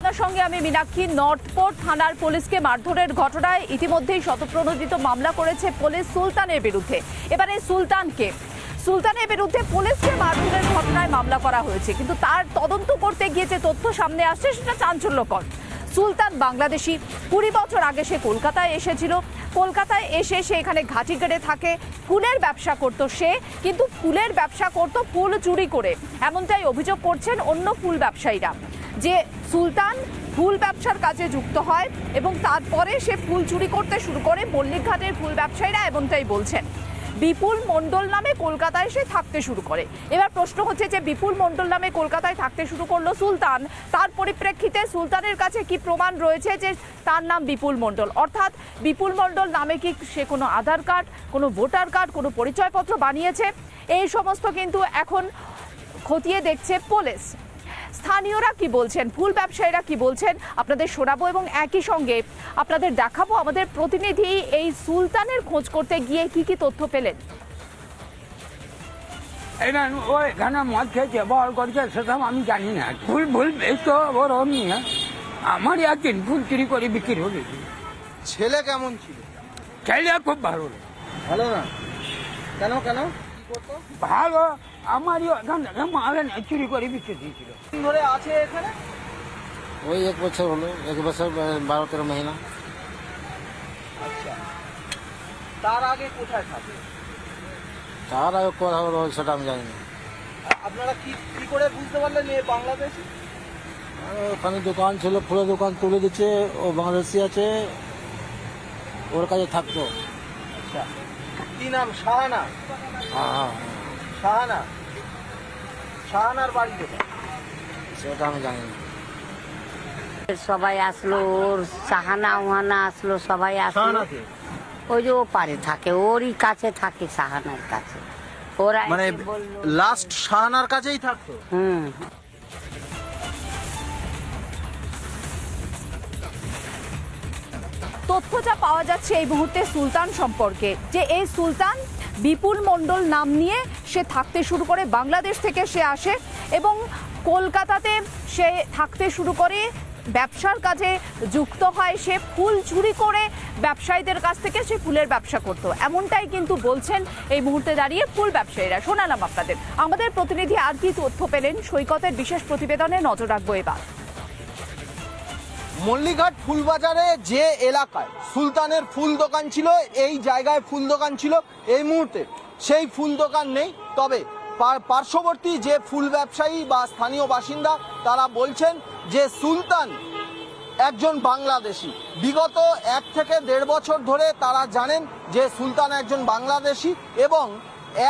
আপনার সঙ্গে আমি মীনাক্ষী। নর্থপোর্ট থানার পুলিশকে মারধরের ঘটনায় ইতিমধ্যেই শতপ্রণোদিত মামলা করেছে পুলিশ সুলতানের বিরুদ্ধে। এবারে সুলতানের বিরুদ্ধে পুলিশকে মারধরের ঘটনায় মামলা করা হয়েছে, কিন্তু তার তদন্ত করতে গিয়ে যে তথ্য সামনে আসছে সেটা চাঞ্চল্যকর। সুলতান বাংলাদেশি, 20 বছর আগে সে কলকাতায় এসেছিল। কলকাতায় এসে সে এখানে ঘাঁটি গেড়ে থাকে, ফুলের ব্যবসা করত সে, কিন্তু ফুলের ব্যবসা করত ফুল চুরি করে, এমনটাই অভিযোগ করছেন অন্য ফুল ব্যবসায়ীরা যে সুলতান ফুল ব্যবসার কাজে যুক্ত হয় এবং তারপরে সে ফুল চুরি করতে শুরু করে। মল্লিকঘাটের ফুল ব্যবসায়ীরা এমনটাই বলছেন। বিপুল মণ্ডল নামে কলকাতায় সে থাকতে শুরু করে। এবার প্রশ্ন হচ্ছে যে বিপুল মণ্ডল নামে কলকাতায় থাকতে শুরু করলো সুলতান, তার পরিপ্রেক্ষিতে সুলতানের কাছে কি প্রমাণ রয়েছে যে তার নাম বিপুল মণ্ডল? অর্থাৎ বিপুল মণ্ডল নামে কি সে কোনো আধার কার্ড, কোনো ভোটার কার্ড, কোনো পরিচয়পত্র বানিয়েছে? এই সমস্ত কিন্তু এখন খতিয়ে দেখছে পুলিশ। স্থানীয়রা কি বলছেন, ফুল ব্যবসায়ীরা কি বলছেন আপনাদের শোনাবো এবং একই সঙ্গে আপনাদের দেখাবো আমাদের প্রতিনিধি এই সুলতানের খোঁজ করতে গিয়ে কি কি তথ্য পেলেন। ওইখানে মদ খেয়েছে, বল করছে, সেসব আমি জানি না। ফুল বেচতো ওর অমনি, আমারই একদিন ফুল চুরি করে বিক্রি হয়ে গেছে। ছেলে কেমন ছিল? ছেলে খুব ভালো। ভালো না কেন? ভালো, আমারই ওখান থেকে মালে চুরি করে বিক্রি দিয়েছিল। ধরে আছে এখানে ওই 1 বছর হলো, 1 বছর 12-13 মহিনা। আচ্ছা, তার আগে কোথায় থাকে? তার আগে কথা হলো সেটা আমি জানি না। আপনারা কি করে বুঝতে পারলেন এ বাংলাদেশি? ওখানে দোকান ছিল, ফুলের দোকান তুলে দিচ্ছে, ও বাংলাদেশি আছে, ওর কাছে থাকতো। আচ্ছা, কি নাম? শাহানা? হ্যাঁ, শাহানার বাড়ি কোথায়? সেটা আমি জানি না। সবাই আসলো, ওর সাহানা ওহানা আসলো, সবাই আসলো। ওই যে ও পারে থাকে, ওরই কাছে থাকে, সাহানার কাছে। ওরা মানে লাস্ট শাহানার কাছেই থাকতো? তথ্য যা পাওয়া যাচ্ছে এই মুহূর্তে সুলতান সম্পর্কে, যে এই সুলতান বিপুল মণ্ডল নাম নিয়ে সে থাকতে শুরু করে। বাংলাদেশ থেকে সে আসে এবং কলকাতাতে সে থাকতে শুরু করে, ব্যবসার কাজে যুক্ত হয়। সে ফুল চুরি করে ব্যবসায়ীদের কাছ থেকে সে ফুলের ব্যবসা করত, এমনটাই কিন্তু বলছেন এই মুহূর্তে দাঁড়িয়ে ফুল ব্যবসায়ীরা। শোনালাম আপনাদের। আমাদের প্রতিনিধি আর কি তথ্য পেলেন সৈকতের বিশেষ প্রতিবেদনে নজর রাখবো এবার। মল্লিকঘাট ফুলবাজারে যে এলাকায় সুলতানের ফুল দোকান ছিল, এই জায়গায় ফুল দোকান ছিল, এই মুহূর্তে সেই ফুল দোকান নেই। তবে পার্শ্ববর্তী যে ফুল ব্যবসায়ী বা স্থানীয় বাসিন্দা তারা বলছেন যে সুলতান একজন বাংলাদেশি। বিগত 1 থেকে 1.5 বছর ধরে তারা জানেন যে সুলতান একজন বাংলাদেশি এবং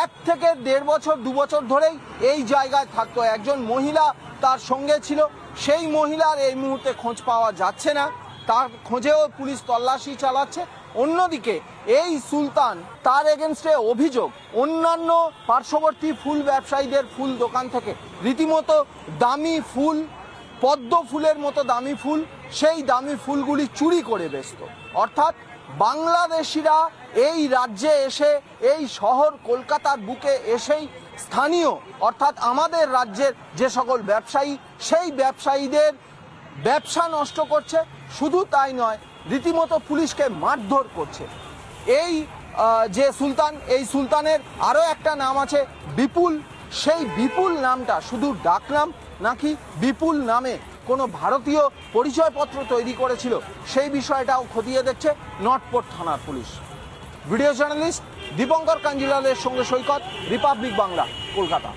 1 থেকে 1.5 বছর 2 বছর ধরেই এই জায়গায় থাকতো। একজন মহিলা তার সঙ্গে ছিল, সেই মহিলার এই মুহূর্তে খোঁজ পাওয়া যাচ্ছে না, তার খোঁজেও পুলিশ তল্লাশি চালাচ্ছে। অন্যদিকে এই সুলতান, তার এগেনস্টে অভিযোগ অন্যান্য পার্শ্ববর্তী ফুল ব্যবসায়ীদের ফুল দোকান থেকে রীতিমতো দামি ফুল, পদ্ম ফুলের মতো দামি ফুল, সেই দামি ফুলগুলি চুরি করে বেচত। অর্থাৎ বাংলাদেশিরা এই রাজ্যে এসে, এই শহর কলকাতার বুকে এসেই স্থানীয় অর্থাৎ আমাদের রাজ্যের যে সকল ব্যবসায়ী, সেই ব্যবসায়ীদের ব্যবসা নষ্ট করছে। শুধু তাই নয়, রীতিমতো পুলিশকে মারধর করছে। এই যে সুলতান, এই সুলতানের আরও একটা নাম আছে বিপুল। সেই বিপুল নামটা শুধু ডাকনাম নাকি বিপুল নামে কোনো ভারতীয় পরিচয়পত্র তৈরি করেছিল, সেই বিষয়টাও খতিয়ে দেখছে নর্থপোর্ট থানার পুলিশ। ভিডিও জার্নালিস্ট দীপঙ্কর কাঞ্জিলালের সঙ্গে সৈকত, রিপাবলিক বাংলা, কলকাতা।